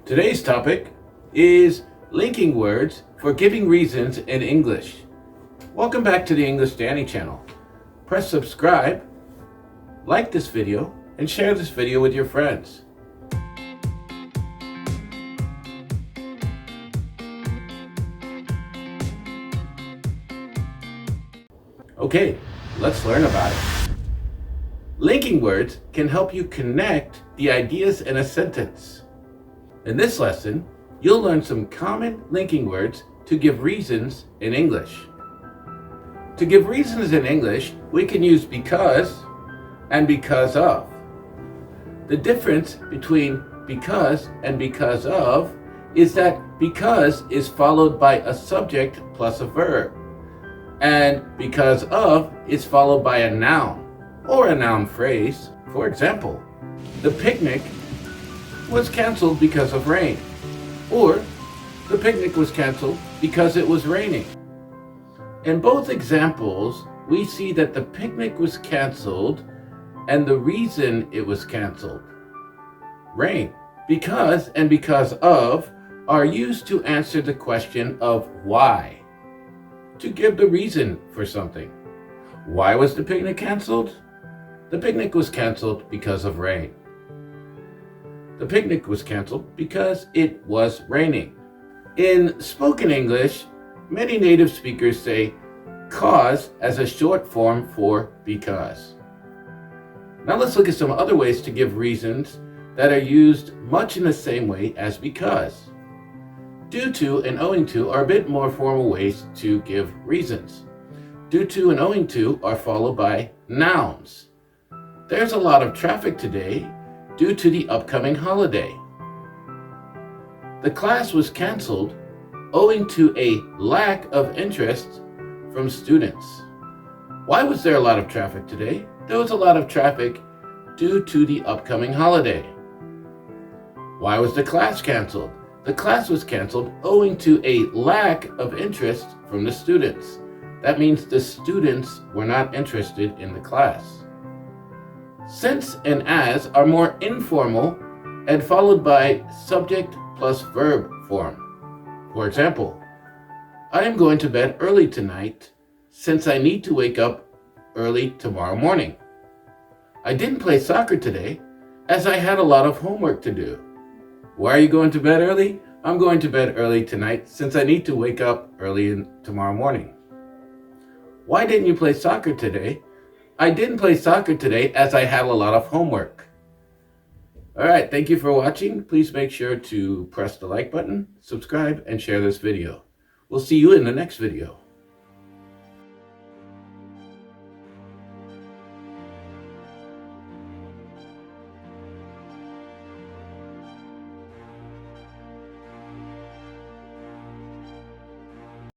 Today's topic is linking words for giving reasons in English. Welcome back to the English Danny channel. Press subscribe, like this video, and share this video with your friends. Okay, let's learn about it. Linking words can help you connect the ideas in a sentence. In this lesson, you'll learn some common linking words to give reasons in English. To give reasons in English, we can use because and because of. The difference between because and because of is that because is followed by a subject plus a verb, and because of is followed by a noun or a noun phrase. For example, the picnic was canceled because of rain, or the picnic was canceled because it was raining. In both examples, we see that the picnic was canceled and the reason it was canceled, rain. Because and because of are used to answer the question of why, to give the reason for something. Why was the picnic canceled? The picnic was canceled because of rain. The picnic was canceled because it was raining. In spoken English, many native speakers say cause as a short form for because. Now let's look at some other ways to give reasons that are used much in the same way as because. Due to and owing to are a bit more formal ways to give reasons. Due to and owing to are followed by nouns. There's a lot of traffic today due to the upcoming holiday. The class was canceled owing to a lack of interest from students. Why was there a lot of traffic today? There was a lot of traffic due to the upcoming holiday. Why was the class canceled? The class was canceled owing to a lack of interest from the students. That means the students were not interested in the class. Since and as are more informal and followed by subject plus verb form. For example, I am going to bed early tonight since I need to wake up early tomorrow morning. I didn't play soccer today as I had a lot of homework to do. Why are you going to bed early? I'm going to bed early tonight since I need to wake up early tomorrow morning. Why didn't you play soccer today? I didn't play soccer today as I had a lot of homework. All right, thank you for watching. Please make sure to press the like button, subscribe, and share this video. We'll see you in the next video.